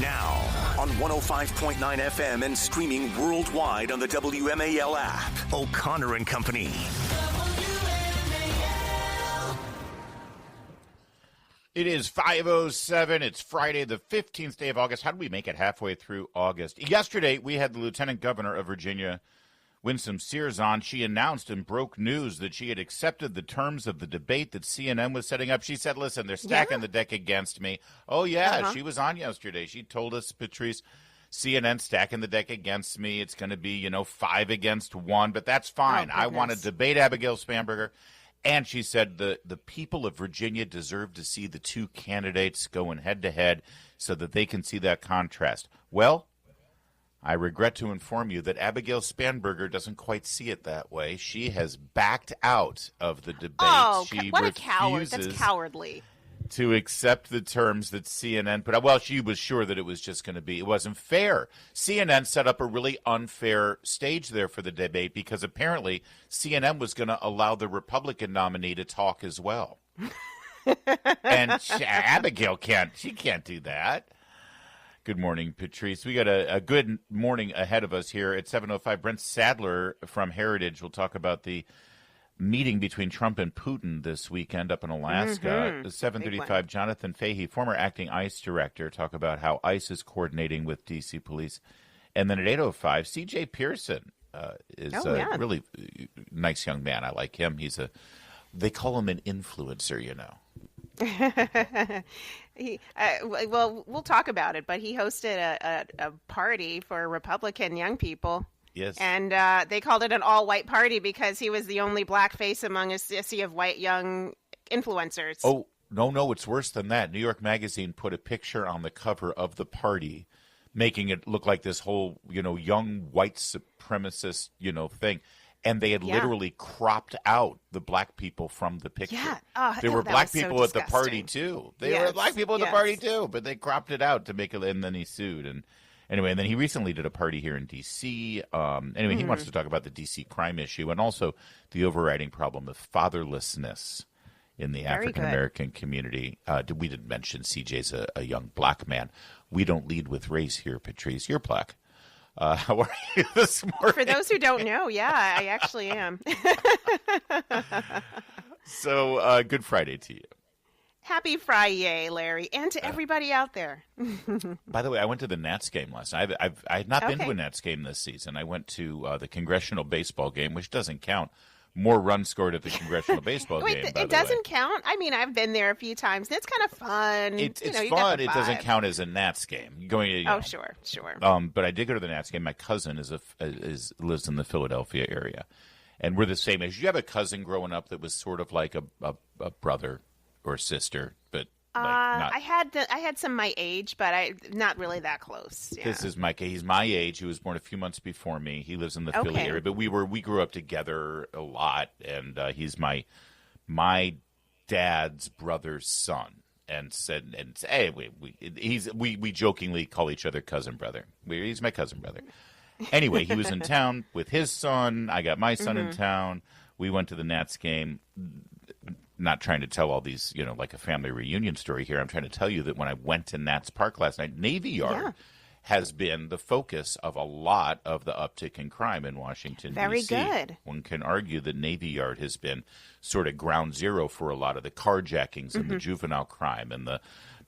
Now, on 105.9 FM and streaming worldwide on the WMAL app. O'Connor and Company. It is 5:07. It's Friday, the 15th day of August. How did we make it halfway through August? Yesterday, we had the Lieutenant Governor of Virginia, Winsome Sears, on. She announced and broke news that she had accepted the terms of the debate that CNN was setting up. She said, listen, they're stacking the deck against me. Oh, yeah, she was on yesterday. She told us, Patrice, CNN stacking the deck against me. It's going to be, 5 against 1, but that's fine. I want to debate Abigail Spanberger. And she said the people of Virginia deserve to see the two candidates going head-to-head so that they can see that contrast. Well, I regret to inform you that Abigail Spanberger doesn't quite see it that way. She has backed out of the debate. Oh, she what a coward. That's cowardly. To accept the terms that CNN put out. Well, she was sure that it was just going to be, it wasn't fair. CNN set up a really unfair stage there for the debate because apparently CNN was going to allow the Republican nominee to talk as well. And Abigail can't do that. Good morning, Patrice. We got a good morning ahead of us here at 7:05. Brent Sadler from Heritage will talk about the meeting between Trump and Putin this weekend up in Alaska. 7:35, Jonathan Fahey, former acting ICE director, talk about how ICE is coordinating with D.C. police. And then at 8:05, C.J. Pearson is a really nice young man. I like him. They call him an influencer, Well, we'll talk about it, but he hosted a party for Republican young people. Yes. And they called it an all-white party because he was the only black face among a sea of white young influencers. Oh, no, it's worse than that. New York Magazine put a picture on the cover of the party, making it look like this whole, young white supremacist, thing. And they had literally cropped out the black people from the picture. Yeah. There were black people at the party, too. There were black people at the party, too. But they cropped it out to make it, and then he sued. And anyway, and then he recently did a party here in D.C. He wants to talk about the D.C. crime issue and also the overriding problem of fatherlessness in the African-American community. We didn't mention CJ's a young black man. We don't lead with race here, Patrice. You're black. How are you this morning? For those who don't know, I actually am. So, good Friday to you. Happy Friday, Larry, and to everybody out there. By the way, I went to the Nats game last night. I had not been to a Nats game this season. I went to the Congressional Baseball game, which doesn't count. More runs scored at the Congressional Baseball game. It doesn't count? I mean, I've been there a few times. It's kind of fun. It's fun. It doesn't count as a Nats game. Sure. But I did go to the Nats game. My cousin lives in the Philadelphia area, and we're the same age. You have a cousin growing up that was sort of like a brother or sister, but not. I had some my age, but not really that close. Yeah. This is Mike. He's my age. He was born a few months before me. He lives in the Philly area, but we we grew up together a lot, and he's my dad's brother's son. We jokingly call each other cousin brother. He's my cousin brother. Anyway, he was in town with his son. I got my son in town. We went to the Nats game. Not trying to tell all these, like a family reunion story here. I'm trying to tell you that when I went to Nats Park last night, Navy Yard has been the focus of a lot of the uptick in crime in Washington, Very D.C. good. One can argue that Navy Yard has been sort of ground zero for a lot of the carjackings and the juvenile crime and the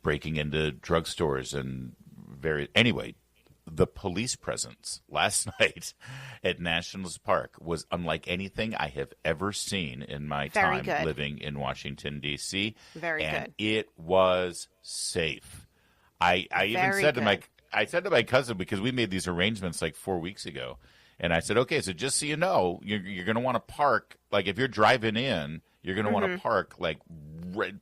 breaking into drugstores and anyway, the police presence last night at Nationals Park was unlike anything I have ever seen in my time living in Washington, D.C. And it was safe. I even said to my cousin, because we made these arrangements like 4 weeks ago, and I said, okay, so just so you know, you're going to want to park, like if you're driving in, you're going to want to park, like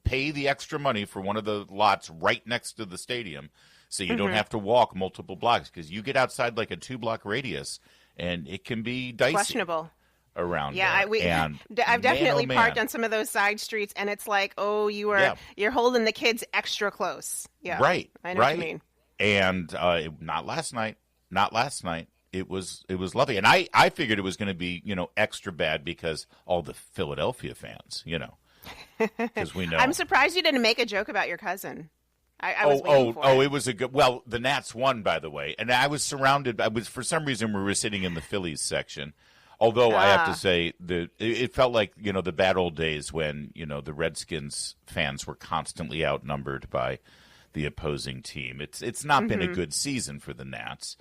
pay the extra money for one of the lots right next to the stadium, so you don't have to walk multiple blocks, because you get outside like a 2-block radius, and it can be dicey. Questionable. Around there. I've definitely parked on some of those side streets, and it's like, you're holding the kids extra close. Yeah, right. I know what you mean. And not last night. It was lovely, and I figured it was going to be extra bad because all the Philadelphia fans, because we know. I'm surprised you didn't make a joke about your cousin. I was waiting for it. It was a good. Well, the Nats won, by the way, and I was surrounded. For some reason we were sitting in the Phillies section. Although I have to say it felt like the bad old days when the Redskins fans were constantly outnumbered by the opposing team. It's not been a good season for the Nats.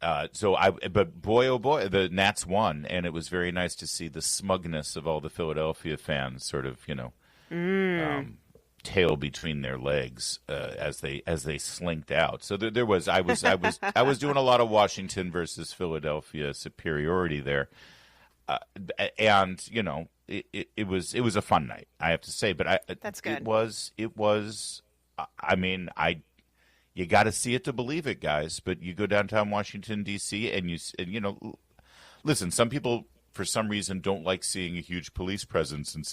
But boy, oh boy, the Nats won, and it was very nice to see the smugness of all the Philadelphia fans sort of, tail between their legs as they slinked out. So I was doing a lot of Washington versus Philadelphia superiority there, and it was a fun night, I have to say. But that's good. It was. I mean, you got to see it to believe it, guys. But you go downtown Washington, D.C., and listen, some people, for some reason, don't like seeing a huge police presence and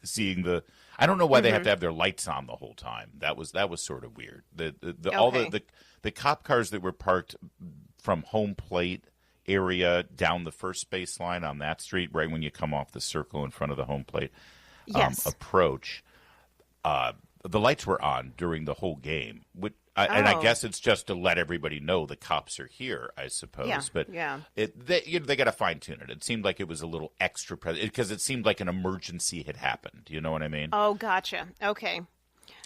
seeing the – I don't know why they have to have their lights on the whole time. That was sort of weird. All the cop cars that were parked from home plate area down the first baseline on that street, right when you come off the circle in front of the home plate approach, the lights were on during the whole game. And I guess it's just to let everybody know the cops are here, I suppose. Yeah, but they got to fine tune it. It seemed like it was a little extra because it seemed like an emergency had happened. You know what I mean? Oh, gotcha. Okay.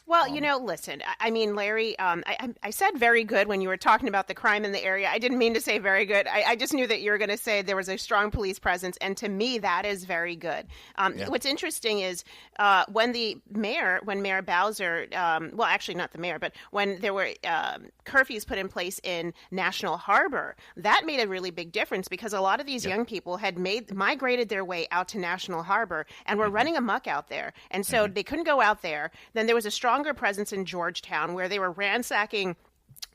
Well, listen, I mean, Larry, I said very good when you were talking about the crime in the area. I didn't mean to say very good. I just knew that you were going to say there was a strong police presence, and to me, that is very good. What's interesting is when Mayor Bowser, well, actually not the mayor, but when there were curfews put in place in National Harbor, that made a really big difference because a lot of these young people had migrated their way out to National Harbor and were running amok out there. And so they couldn't go out there. Then there was a stronger presence in Georgetown where they were ransacking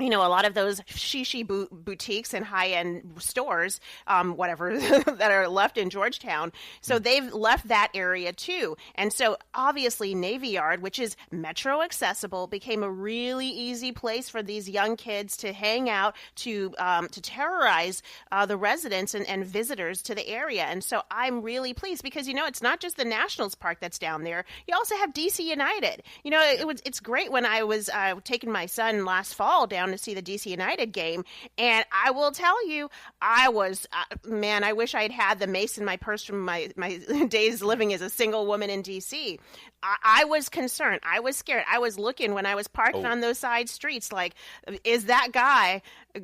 a lot of those shishi boutiques and high-end stores, whatever, that are left in Georgetown. So they've left that area too. And so obviously Navy Yard, which is metro accessible, became a really easy place for these young kids to hang out, to terrorize the residents and visitors to the area. And so I'm really pleased because, it's not just the Nationals Park that's down there. You also have DC United. It's great when I was taking my son last fall down to see the DC United game, and I will tell you, I was I wish I'd had the mace in my purse from my days living as a single woman in DC. I was concerned. I was scared. I was looking when I was parking on those side streets, like, is that guy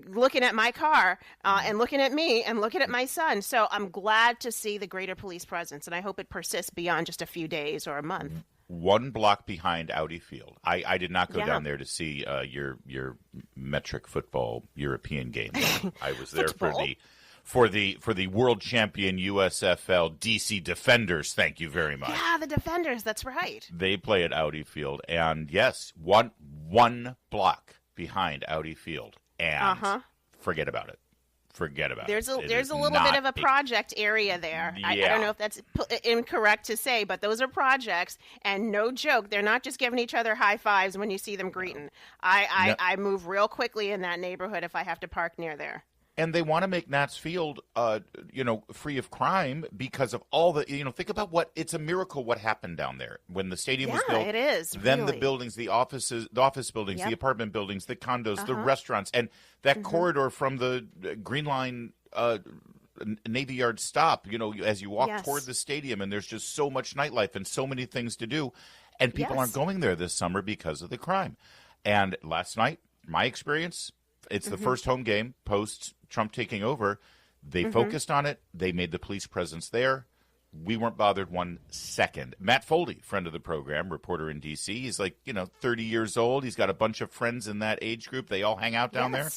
looking at my car and looking at me and looking at my son? So I'm glad to see the greater police presence, and I hope it persists beyond just a few days or a month. 1 block behind Audi Field. I did not go down there to see your metric football European game. I was there for the world champion USFL DC Defenders. Thank you very much. Yeah, the Defenders. That's right. They play at Audi Field, and yes, one block behind Audi Field, and forget about it. Forget about it. There's a little bit of a project area there. Yeah. I don't know if that's incorrect to say, but those are projects, and no joke, they're not just giving each other high fives when you see them greeting. I move real quickly in that neighborhood if I have to park near there. And they want to make Nats Field, free of crime because of all the, think about it's a miracle what happened down there when the stadium was built. Yeah, it is. Then the buildings, the office buildings, the apartment buildings, the condos, the restaurants, and that corridor from the Green Line Navy Yard stop, as you walk toward the stadium, and there's just so much nightlife and so many things to do. And people aren't going there this summer because of the crime. And last night, my experience, it's the first home game post Trump taking over. They focused on it. They made the police presence there. We weren't bothered 1 second. Matt Foldy, friend of the program, reporter in D.C., he's 30 years old. He's got a bunch of friends in that age group. They all hang out down there.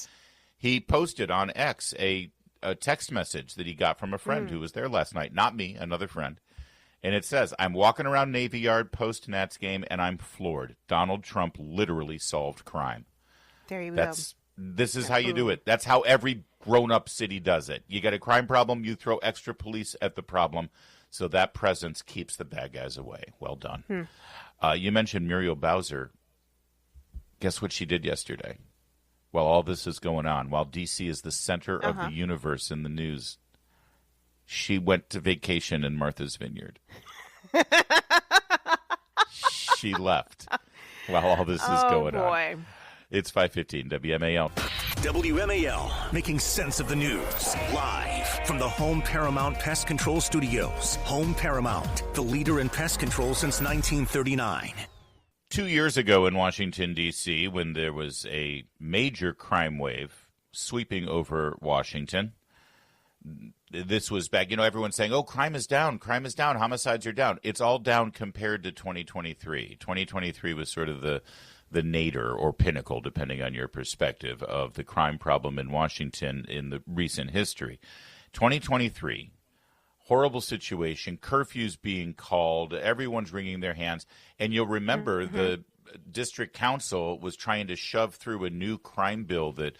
He posted on X a text message that he got from a friend who was there last night. Not me, another friend. And it says, I'm walking around Navy Yard post-Nats game, and I'm floored. Donald Trump literally solved crime. There you go. This is how you do it. That's how every grown-up city does it. You got a crime problem, you throw extra police at the problem, so that presence keeps the bad guys away. Well done. You mentioned Muriel Bowser. Guess what she did yesterday? While all this is going on, while D.C. is the center of the universe in the news, she went to vacation in Martha's Vineyard. She left. while all this is going boy. on. It's 5:15 WMAL. WMAL, making sense of the news. Live from the Home Paramount Pest Control Studios. Home Paramount, the leader in pest control since 1939. 2 years ago in Washington, D.C., when there was a major crime wave sweeping over Washington, this was back, everyone's saying, oh, crime is down, homicides are down. It's all down compared to 2023. 2023 was sort of the nadir or pinnacle, depending on your perspective, of the crime problem in Washington in the recent history. 2023, horrible situation, curfews being called, everyone's wringing their hands. And you'll remember the district council was trying to shove through a new crime bill that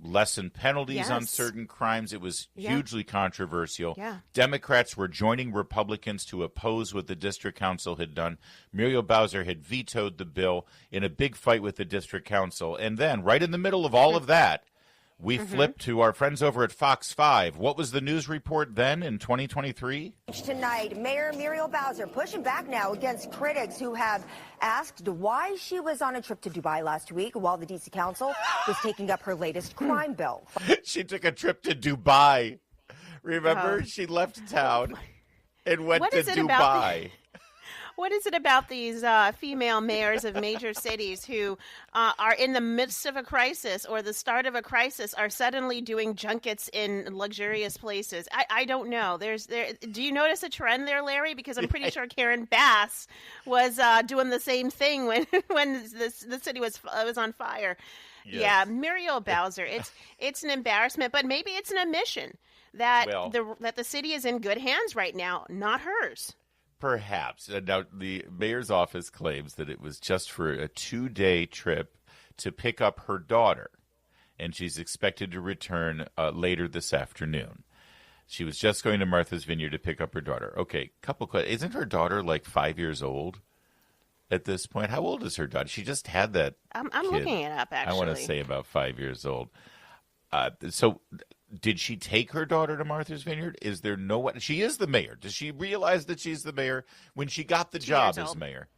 lessened penalties on certain crimes. It was hugely controversial. Yeah. Democrats were joining Republicans to oppose what the district council had done. Muriel Bowser had vetoed the bill in a big fight with the district council. And then, right in the middle of all of that, we flipped to our friends over at Fox 5. What was the news report then in 2023? Tonight, Mayor Muriel Bowser pushing back now against critics who have asked why she was on a trip to Dubai last week while the D.C. Council was taking up her latest crime bill. She took a trip to Dubai. Remember? She left town and went to Dubai. What is it about these female mayors of major cities who are in the midst of a crisis or the start of a crisis are suddenly doing junkets in luxurious places? I don't know. Do you notice a trend there, Larry? Because I'm pretty sure Karen Bass was doing the same thing when the city was on fire. Yes. Yeah, Muriel Bowser. It's an embarrassment, but maybe it's an admission that that the city is in good hands right now, not hers. Perhaps. Now, the mayor's office claims that it was just for a 2-day trip to pick up her daughter, and she's expected to return later this afternoon. She was just going to Martha's Vineyard to pick up her daughter. Okay, couple questions. Isn't her daughter like 5 years old at this point? How old is her daughter? She just had that I'm kid. looking it up, actually. I want to say about 5 years old. So did she take her daughter to Martha's Vineyard? Is there no one? She is the mayor. Does she realize that she's the mayor when she got the job as mayor?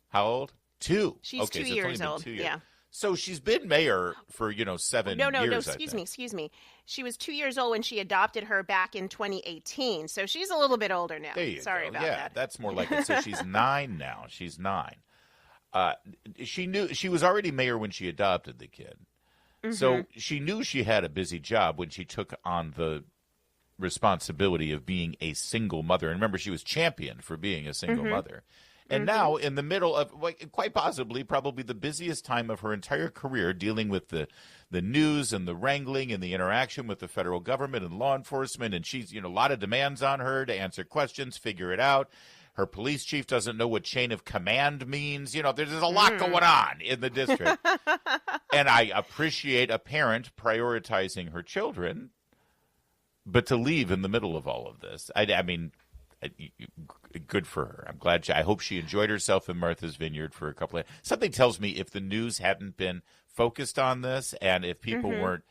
How old? 2. She's okay, 2 so years it's only been old. 2 years. Yeah. So she's been mayor for, 7 years. No, excuse me. She was 2 years old when she adopted her back in 2018. So she's a little bit older now. There you Sorry go. about yeah, that. That's more like it. So she's 9 now. She's 9. She was already mayor when she adopted the kid. So she knew she had a busy job when she took on the responsibility of being a single mother. And remember, she was championed for being a single mother. And now, in the middle of, quite possibly, probably the busiest time of her entire career, dealing with the news and the wrangling and the interaction with the federal government and law enforcement, and she's, a lot of demands on her to answer questions, figure it out. Her police chief doesn't know what chain of command means. There's a lot going on in the district. And I appreciate a parent prioritizing her children, but to leave in the middle of all of this, I mean, good for her. I'm glad. I hope she enjoyed herself in Martha's Vineyard for a couple of. Something tells me if the news hadn't been focused on this, and if people weren't,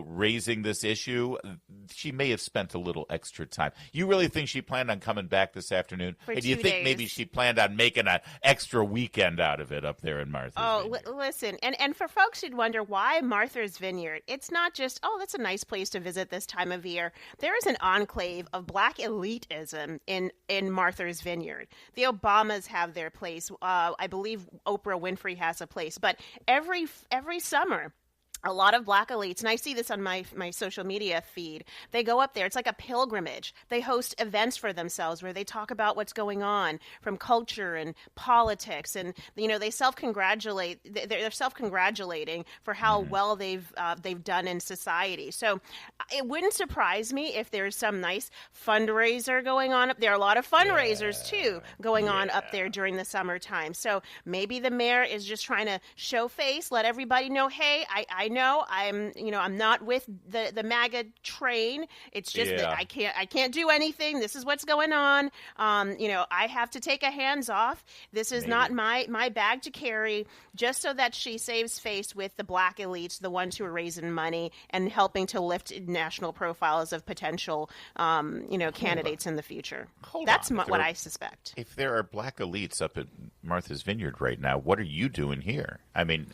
raising this issue, she may have spent a little extra time. You really think she planned on coming back this afternoon? And do you think maybe she planned on making an extra weekend out of it up there in Martha's Vineyard? Listen, and for folks who'd wonder why Martha's Vineyard, it's not just, that's a nice place to visit this time of year. There is an enclave of Black elitism in Martha's Vineyard. The Obamas have their place. I believe Oprah Winfrey has a place. But every summer, a lot of Black elites, and I see this on my social media feed, they go up there. It's like a pilgrimage. They host events for themselves where they talk about what's going on from culture and politics. And, they self-congratulate. They're self-congratulating for how well they've done in society. So it wouldn't surprise me if there's some nice fundraiser going on up there. A lot of fundraisers, too, going on up there during the summertime. So maybe the mayor is just trying to show face, let everybody know, hey, I know I'm not with the MAGA train. It's just that I can't do anything. This is what's going on. I have to take a hands off. This is not my bag to carry, just so that she saves face with the black elites, the ones who are raising money and helping to lift national profiles of potential, candidates in the future. That's what I suspect. If there are black elites up at Martha's Vineyard right now, what are you doing here? I mean,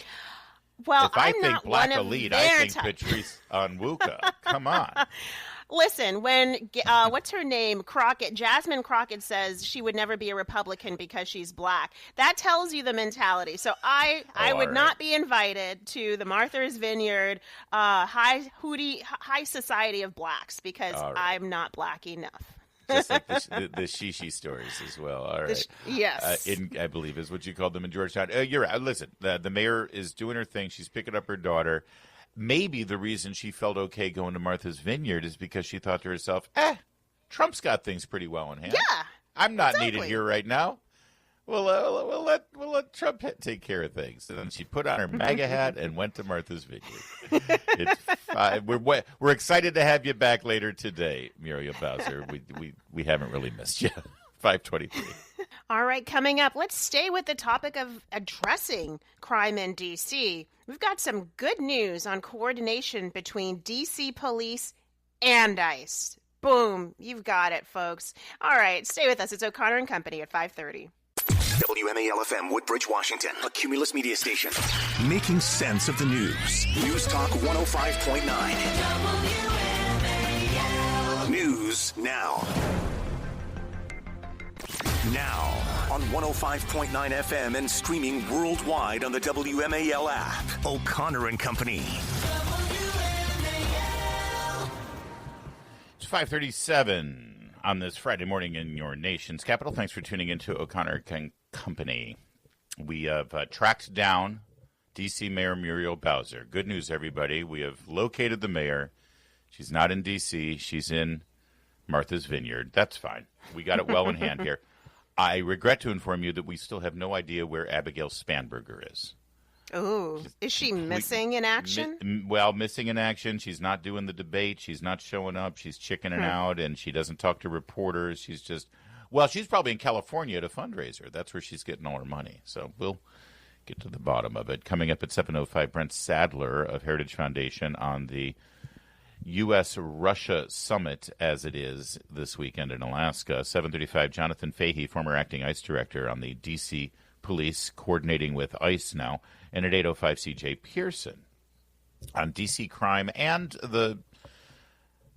well, if I I'm think not black one of elite, their I think type. Patrice Onwuka. Come on. Listen, when what's her name, Jasmine Crockett says she would never be a Republican because she's black. That tells you the mentality. So I would not be invited to the Martha's Vineyard high society of blacks because I'm not black enough. Just like the shishi stories as well. All right. Yes. I believe is what you called them in Georgetown. You're right. Listen, the mayor is doing her thing. She's picking up her daughter. Maybe the reason she felt okay going to Martha's Vineyard is because she thought to herself, Trump's got things pretty well in hand. Yeah. I'm not needed here right now. We'll let Trump take care of things. And then she put on her MAGA hat and went to Martha's Vineyard. It's fine. We're excited to have you back later today, Muriel Bowser. We haven't really missed you. 5:23. All right, coming up, let's stay with the topic of addressing crime in D.C. We've got some good news on coordination between D.C. police and ICE. Boom, you've got it, folks. All right, stay with us. It's O'Connor and Company at 5:30. WMAL FM Woodbridge, Washington, a Cumulus media station. Making sense of the news. News Talk 105.9. News now. Now on 105.9 FM and streaming worldwide on the WMAL app. O'Connor and Company. It's 5:37 on this Friday morning in your nation's capital. Thanks for tuning in to O'Connor and Company. We have tracked down D.C. Mayor Muriel Bowser. Good news, everybody. We have located the mayor. She's not in D.C. She's in Martha's Vineyard. That's fine. We got it well in hand here. I regret to inform you that we still have no idea where Abigail Spanberger is. Oh, is she missing in action? Missing in action. She's not doing the debate. She's not showing up. She's chickening out, and she doesn't talk to reporters. She's just, she's probably in California at a fundraiser. That's where she's getting all her money. So we'll get to the bottom of it. Coming up at 7:05, Brent Sadler of Heritage Foundation on the U.S.-Russia summit, as it is this weekend in Alaska. 7:35, Jonathan Fahey, former acting ICE director on the D.C. Police, coordinating with ICE now. And at 8:05, C.J. Pearson on D.C. crime and the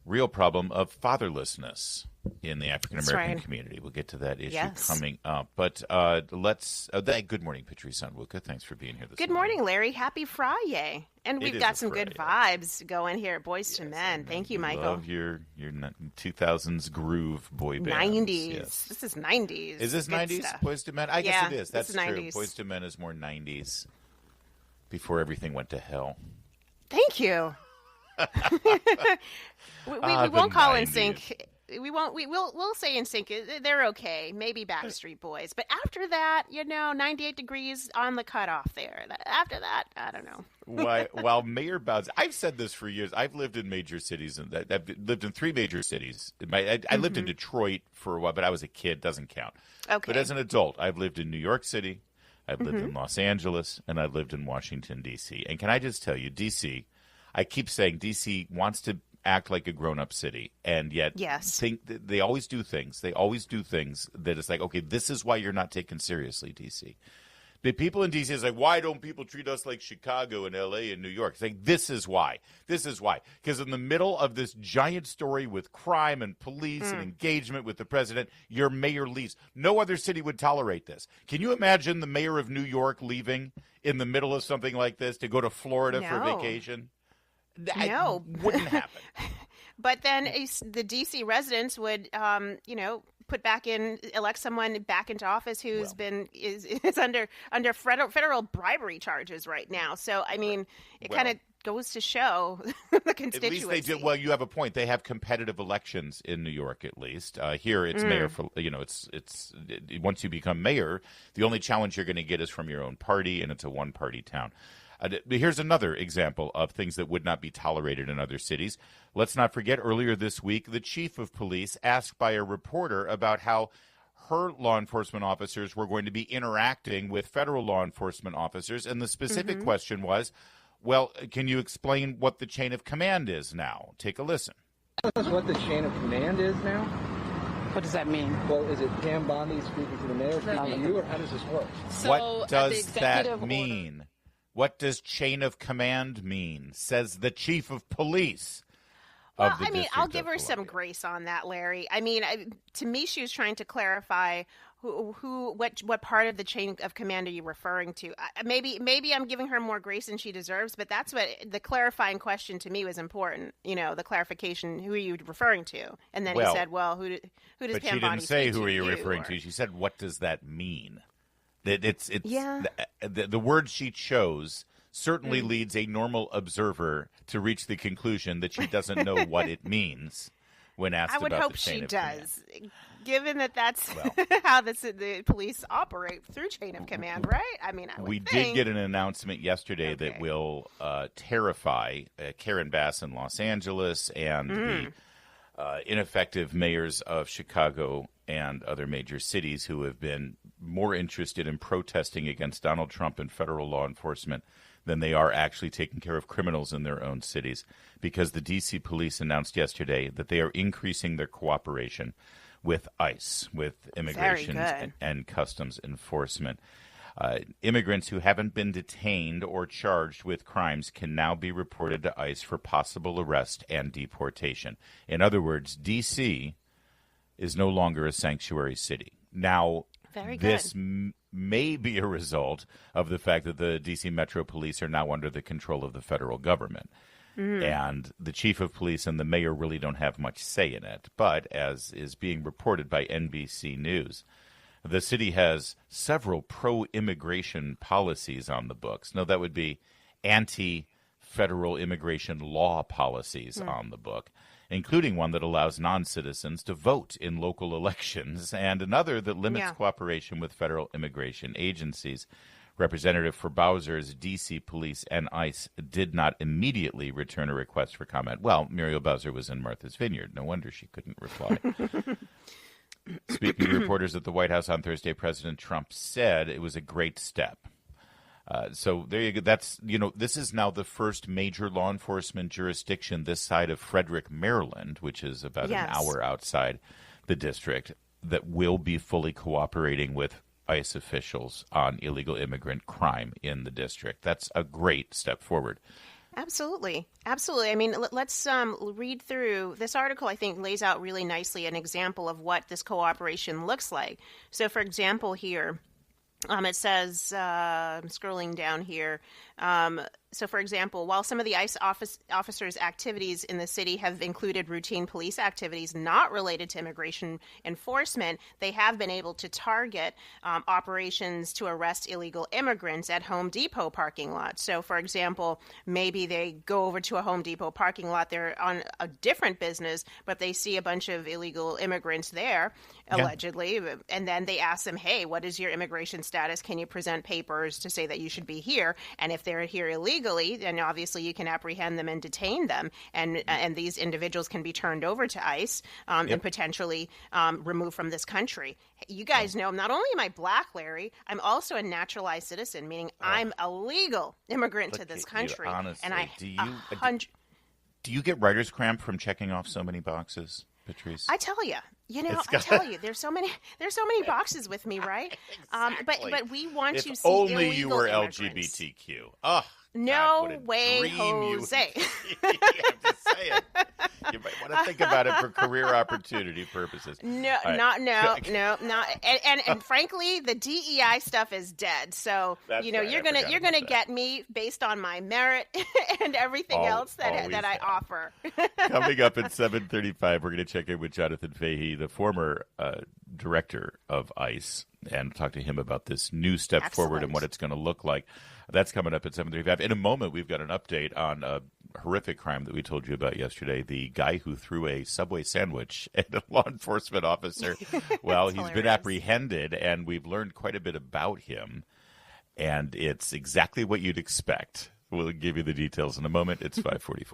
real problem of fatherlessness in the African-American community. We'll get to that issue coming up. But let's good morning, Patrice Onwuka. Thanks for being here this morning. Good morning, Larry. Happy Friday. And we've got some good vibes going here at Boys to Men. Thank you, Michael. Love your 2000s groove boy band. 90s. Yes. This is 90s. Is this good 90s, stuff. Boys to Men? I guess it is. That's true. 90s. Boys to Men is more 90s. Before everything went to hell. Thank you. we won't call in sync. We'll say in sync. They're okay. Maybe Backstreet Boys, but after that, 98 degrees on the cutoff there. After that, I don't know. While Mayor Bowser, I've said this for years. I've lived in major cities, and I've lived in 3 major cities. I lived in Detroit for a while, but I was a kid. Doesn't count. Okay. But as an adult, I've lived in New York City. I've lived in Los Angeles, and I've lived in Washington, D.C. And can I just tell you, D.C., I keep saying D.C. wants to act like a grown-up city, and yet think that they always do things. They always do things that it's like, okay, this is why you're not taken seriously, D.C. But people in D.C. is like, why don't people treat us like Chicago and L.A. and New York? It's like, this is why. This is why. Because in the middle of this giant story with crime and police and engagement with the president, your mayor leaves. No other city would tolerate this. Can you imagine the mayor of New York leaving in the middle of something like this to go to Florida for vacation? No. Wouldn't happen. But then the D.C. residents would, elect someone back into office who's is under federal bribery charges right now. So, I mean, it kind of goes to show the constituency. At least they do. Well, you have a point. They have competitive elections in New York, at least. Here, it's mayor for, it's once you become mayor, the only challenge you're going to get is from your own party, and it's a one-party town. Here's another example of things that would not be tolerated in other cities. Let's not forget earlier this week, the chief of police asked by a reporter about how her law enforcement officers were going to be interacting with federal law enforcement officers. And the specific question was, well, can you explain what the chain of command is now? Take a listen. Tell us what the chain of command is now? What does that mean? Well, is it Pam Bondi speaking to the mayor, speaking to you, or how does this work? So, what does that order, mean? What does chain of command mean? Says the chief of police. Well, I mean, I'll give her some grace on that, Larry. I mean, to me, she was trying to clarify what part of the chain of command are you referring to? Maybe I'm giving her more grace than she deserves, but that's what the clarifying question to me was important. You know, the clarification, who are you referring to? And then he said, well, who does Pam Bondi? But she didn't say who are you referring to. She said, what does that mean? The word she chose certainly leads a normal observer to reach the conclusion that she doesn't know what it means when asked about the chain of command. I would hope she does, given that that's how the police operate through chain of command, right? I mean, I would think. Did get an announcement yesterday that will terrify Karen Bass in Los Angeles and the ineffective mayors of Chicago and other major cities who have been more interested in protesting against Donald Trump and federal law enforcement than they are actually taking care of criminals in their own cities, because the D.C. police announced yesterday that they are increasing their cooperation with ICE, with immigration and customs enforcement. Immigrants who haven't been detained or charged with crimes can now be reported to ICE for possible arrest and deportation. In other words, D.C. is no longer a sanctuary city. Now, this may be a result of the fact that the D.C. Metro Police are now under the control of the federal government. And the chief of police and the mayor really don't have much say in it. But as is being reported by NBC News, the city has several pro-immigration policies on the books. No, that would be anti-federal immigration law policies on the book, including one that allows non-citizens to vote in local elections and another that limits cooperation with federal immigration agencies. Representative for Bowser's D.C. Police and ICE did not immediately return a request for comment. Well, Muriel Bowser was in Martha's Vineyard. No wonder she couldn't reply. Speaking to reporters at the White House on Thursday, President Trump said it was a great step. So there you go. This is now the first major law enforcement jurisdiction this side of Frederick, Maryland, which is about an hour outside the district, that will be fully cooperating with ICE officials on illegal immigrant crime in the district. That's a great step forward. Absolutely. I mean, let's read through this article. I think lays out really nicely an example of what this cooperation looks like. So, for example, here it says, I'm scrolling down here. So, for example, while some of the ICE officers' activities in the city have included routine police activities not related to immigration enforcement, they have been able to target operations to arrest illegal immigrants at Home Depot parking lots. So, for example, maybe they go over to a Home Depot parking lot. They're on a different business, but they see a bunch of illegal immigrants there, allegedly, and then they ask them, hey, what is your immigration status? Can you present papers to say that you should be here? And if they're here illegally, then obviously you can apprehend them and detain them, and these individuals can be turned over to ICE and potentially removed from this country. You guys know, not only am I black, Larry, I'm also a naturalized citizen, meaning I'm a legal immigrant to this country. Honestly, and do you get writer's cramp from checking off so many boxes, Patrice? I tell you. There's so many boxes with me, right? Exactly. But we want to see if only illegal you were immigrants. LGBTQ. Oh, no God, way, Jose. I'm just saying. You might want to think about it for career opportunity purposes. No. And frankly, the DEI stuff is dead. So you're gonna get me based on my merit and everything else that I offer. Coming up at 7:35, we're going to check in with Jonathan Fahey, the former director of ICE, and talk to him about this new step forward and what it's going to look like. That's coming up at 7:35. In a moment, we've got an update on a horrific crime that we told you about yesterday. The guy who threw a Subway sandwich at a law enforcement officer. Well, he's been apprehended, and we've learned quite a bit about him. And it's exactly what you'd expect. We'll give you the details in a moment. It's 5:44.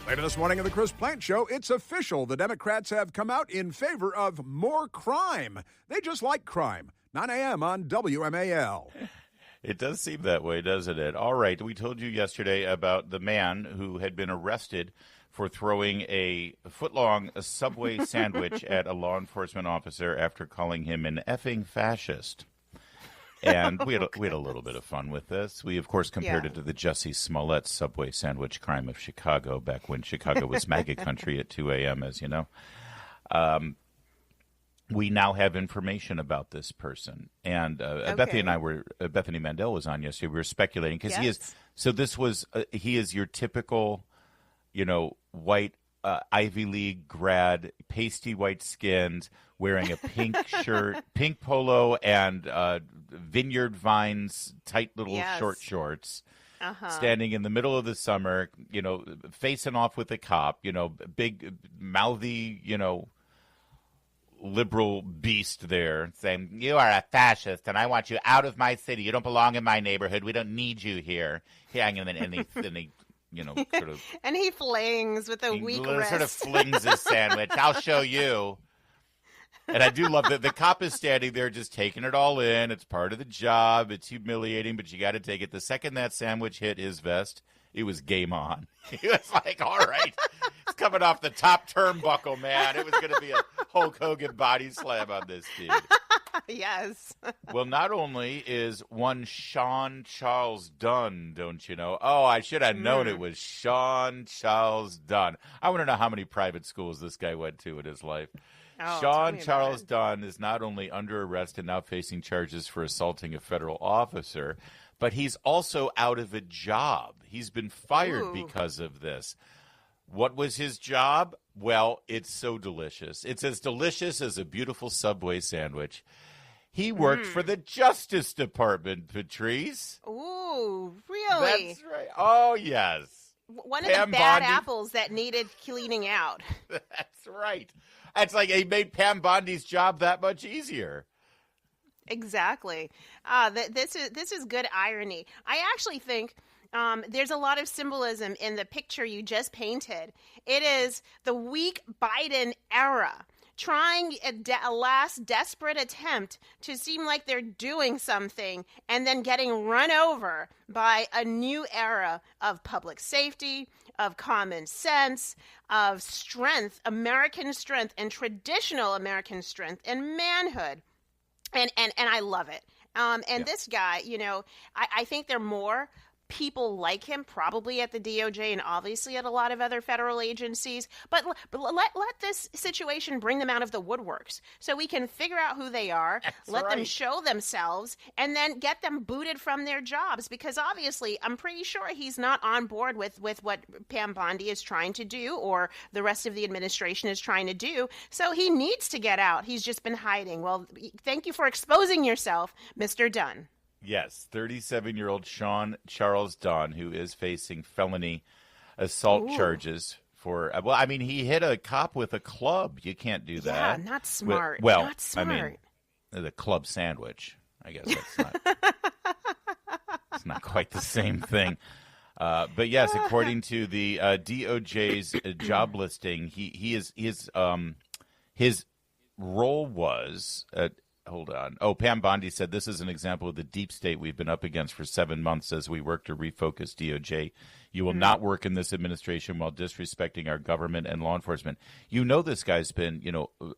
Later this morning on the Chris Plant Show, it's official. The Democrats have come out in favor of more crime. They just like crime. 9 a.m. on WMAL. It does seem that way, doesn't it? All right. We told you yesterday about the man who had been arrested for throwing a foot-long Subway sandwich at a law enforcement officer after calling him an effing fascist. And we had a little bit of fun with this. We, of course, compared it to the Jussie Smollett Subway sandwich crime of Chicago back when Chicago was MAGA country at 2 a.m., as you know. We now have information about this person. And Bethany Mandel was on yesterday. We were speculating because he is your typical, white Ivy League grad, pasty white skinned, wearing a pink shirt, pink polo, and Vineyard Vines tight little short shorts, standing in the middle of the summer, facing off with a cop, big mouthy, liberal beast there saying, "You are a fascist and I want you out of my city. You don't belong in my neighborhood. We don't need you here." And he sort of, and he flings with a weak wrist. Sort of flings his sandwich. "I'll show you." And I do love that the cop is standing there just taking it all in. It's part of the job. It's humiliating, but you got to take it. The second that sandwich hit his vest, it was game on. He was like, all right, it's coming off the top turnbuckle, man. It was going to be a Hulk Hogan body slam on this dude. Yes. Well, not only is one Sean Charles Dunn, don't you know? Oh, I should have known it was Sean Charles Dunn. I want to know how many private schools this guy went to in his life. Oh, Sean Charles Dunn is not only under arrest and now facing charges for assaulting a federal officer, but he's also out of a job. He's been fired because of this. What was his job? Well, it's so delicious. It's as delicious as a beautiful Subway sandwich. He worked for the Justice Department, Patrice. Ooh, really? That's right. Oh, yes. One of the bad apples that needed cleaning out. That's right. It's like he made Pam Bondi's job that much easier. Exactly. This is good irony. I actually think there's a lot of symbolism in the picture you just painted. It is the weak Biden era, trying a last desperate attempt to seem like they're doing something and then getting run over by a new era of public safety, of common sense, of strength, American strength, and traditional American strength and manhood. And I love it. This guy, I think there are more people like him probably at the DOJ and obviously at a lot of other federal agencies. But let this situation bring them out of the woodworks so we can figure out who they are, let them show themselves, and then get them booted from their jobs. Because obviously, I'm pretty sure he's not on board with what Pam Bondi is trying to do or the rest of the administration is trying to do. So he needs to get out. He's just been hiding. Well, thank you for exposing yourself, Mr. Dunn. Yes, 37-year-old Sean Charles Dunn, who is facing felony assault charges for, he hit a cop with a club. You can't do that. Yeah, not smart. Not smart. I mean, the club sandwich. I guess that's not, it's not quite the same thing. But yes, according to the DOJ's job listing, his role was hold on. Oh, Pam Bondi said this is an example of the deep state we've been up against for 7 months as we work to refocus DOJ. You will not work in this administration while disrespecting our government and law enforcement. This guy's been,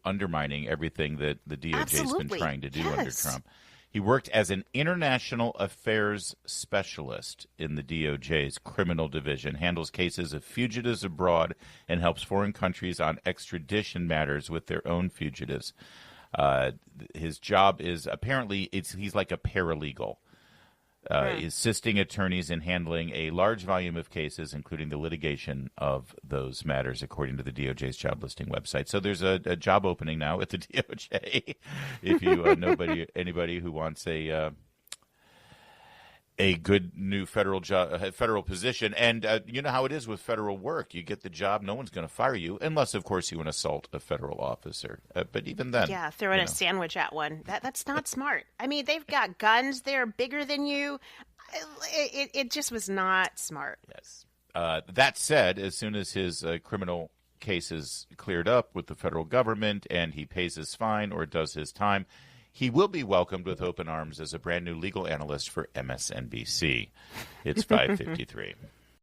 undermining everything that the DOJ has been trying to do under Trump. He worked as an international affairs specialist in the DOJ's criminal division, handles cases of fugitives abroad, and helps foreign countries on extradition matters with their own fugitives. His job is apparently he's like a paralegal, assisting attorneys in handling a large volume of cases, including the litigation of those matters, according to the DOJ's job listing website. So there's a job opening now at the DOJ. If you know anybody who wants a a good new federal job, federal position. And you know how it is with federal work. You get the job, no one's going to fire you, unless, of course, you assault a federal officer. But even then. Yeah, throwing a sandwich at one. That's not smart. I mean, they've got guns. They're bigger than you. It just was not smart. Yes. That said, as soon as his criminal case is cleared up with the federal government and he pays his fine or does his time, he will be welcomed with open arms as a brand new legal analyst for MSNBC. It's 5:53.